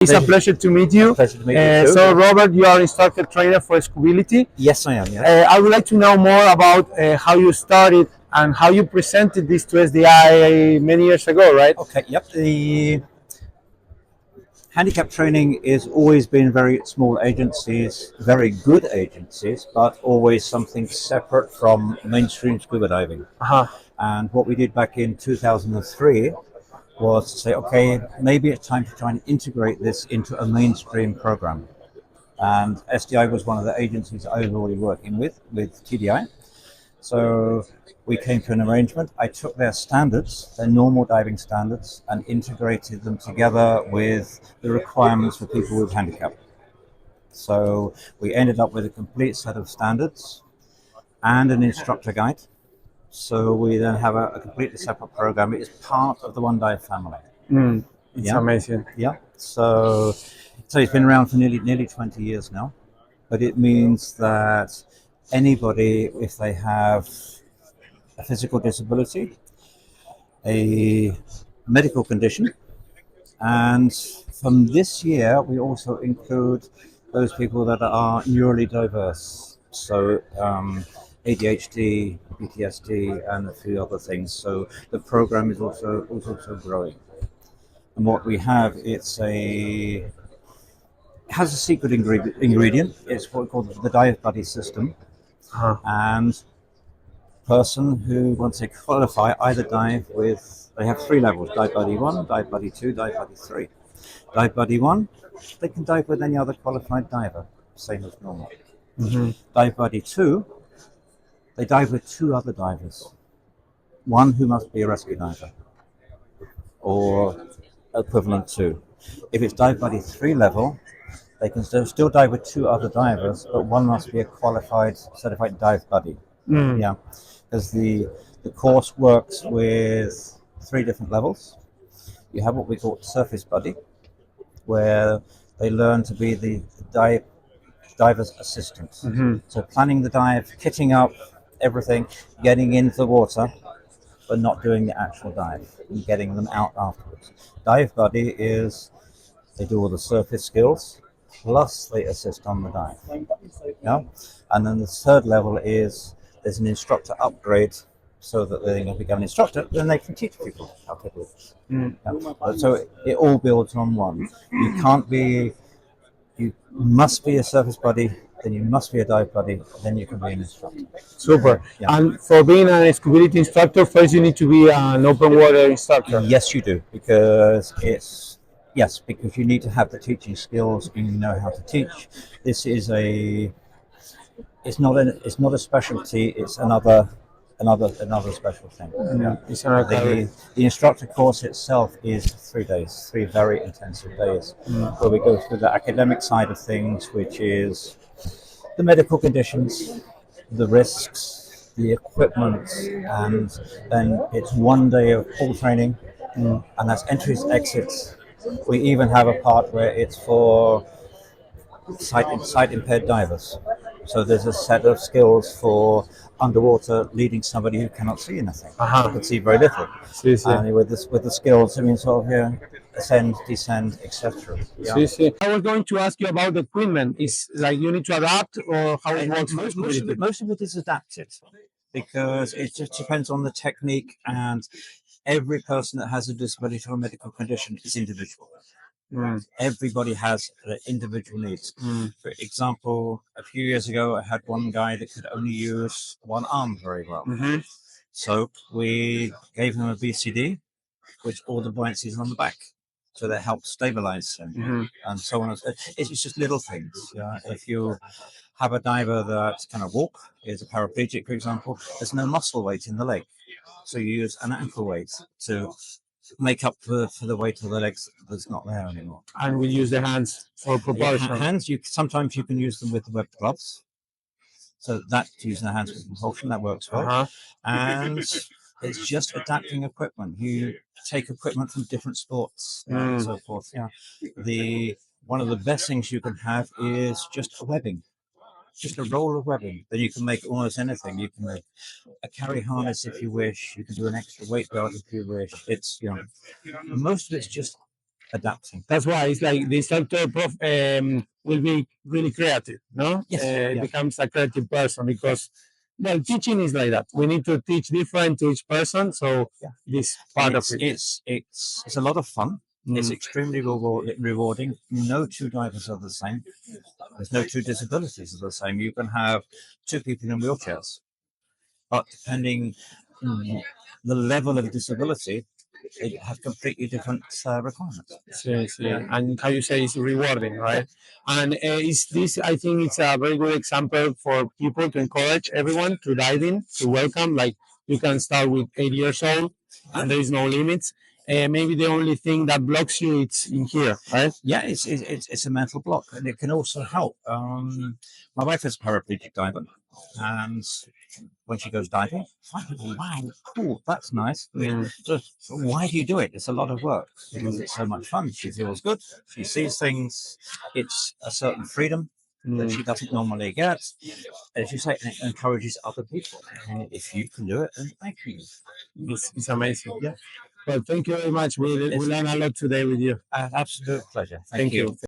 It's a pleasure to meet you. Pleasure to meet you too. So, Robert, you are instructor trainer for Scubility. Yes, I am. Yeah. I would like to know more about how you started and how you presented this to SDI many years ago, right? Okay. Yep. The handicap training is always been very small agencies, very good agencies, but always something separate from mainstream scuba diving. Uh-huh. And what we did back in 2003 was to say, okay, maybe it's time to try and integrate this into a mainstream program. And SDI was one of the agencies I was already working with TDI. So we came to an arrangement. I took their standards, their normal diving standards, and integrated them together with the requirements for people with handicap. So we ended up with a complete set of standards and an instructor guide. So we then have a completely separate program. It is part of the One Dive family. It's amazing. Yeah. So it's been around for nearly 20 years now. But it means that anybody, if they have a physical disability, a medical condition, and from this year we also include those people that are neurally diverse. So ADHD, PTSD, and a few other things. So the program is also growing. And what we have, it has a secret ingredient. It's what we call the Dive Buddy system. Uh-huh. And person who, once they qualify, either dive with, they have 3 levels: Dive Buddy 1, Dive Buddy 2, Dive Buddy 3. Dive Buddy 1, they can dive with any other qualified diver, same as normal. Mm-hmm. Dive Buddy 2, they dive with 2 other divers. One who must be a rescue diver, or equivalent to. If it's Dive Buddy 3 level, they can still dive with 2 other divers, but one must be a qualified, certified dive buddy. Yeah, because the course works with 3 different levels. You have what we call surface buddy, where they learn to be the diver's assistant. Mm-hmm. So planning the dive, kitting up, everything, getting into the water, but not doing the actual dive and getting them out afterwards. Dive buddy is, they do all the surface skills, plus they assist on the dive. Yeah? And then the 3rd level is, there's an instructor upgrade, so that they're going to become an instructor, then they can teach people how to do it. Yeah? So it all builds on one. You must be a surface buddy, then you must be a dive buddy, then you can be an instructor. Super. Yeah. And for being an Scubility instructor, first you need to be an open water instructor. Yes, you do, because because you need to have the teaching skills and you know how to teach. This is it's not a specialty. It's another special thing. Yeah. It's another The instructor course itself is 3 days, 3 very intensive days, where we go through the academic side of things, which is the medical conditions, the risks, the equipment, and then it's 1 day of pool training, and that's entries, exits. We even have a part where it's for sight impaired divers. So there's a set of skills for underwater leading somebody who cannot see anything, Uh-huh. can see very little. Sí, sí. And with the skills, I mean, sort of ascend, descend, etc. Yeah. Sí, sí. I was going to ask you about the equipment. Is like you need to adapt, or how it works? Most of it is adapted, because it just depends on the technique, and every person that has a disability or a medical condition is individual. Everybody has individual needs. For example, a few years ago, I had one guy that could only use one arm very well. So we gave him a BCD, which all the buoyancy is on the back. So that helps stabilize him, and so on. It's just little things. Yeah? If you have a diver that cannot walk, is a paraplegic, for example, there's no muscle weight in the leg. So you use an ankle weight to make up for the weight of the legs that's not there anymore. And we use the hands for propulsion. Hands, sometimes you can use them with the webbed gloves. So that, using the hands for propulsion, that works well. Uh-huh. And it's just adapting equipment. You take equipment from different sports and so forth. Yeah. One of the best things you can have is just a webbing. Just a roll of webbing. Then you can make almost anything. You can make a carry harness if you wish. You can do an extra weight belt if you wish. It's most of it's just adapting. That's why it's like the instructor will be really creative, no? Yes, It becomes a creative person because, well, teaching is like that. We need to teach different to each person. So this part of it. It's a lot of fun. It's extremely rewarding. No two divers are the same. There's no two disabilities are the same. You can have two people in wheelchairs, but depending on the level of disability, they have completely different requirements. And how you say it's rewarding, right? And is this? I think it's a very good example for people to encourage everyone to dive in, to welcome. Like you can start with 8 years old, and there is no limits. Maybe the only thing that blocks you it's in here, right? Yeah, it's a mental block, and it can also help. My wife is a paraplegic diver, and when she goes diving, wow, cool, that's nice. So why do you do it? It's a lot of work because it's so much fun. She feels good. She sees things. It's a certain freedom that she doesn't normally get. As you say, and it encourages other people. And if you can do it, then thank you. It's amazing. Yeah. Well, thank you very much. We learned a lot today with you. Absolute pleasure. Thank you.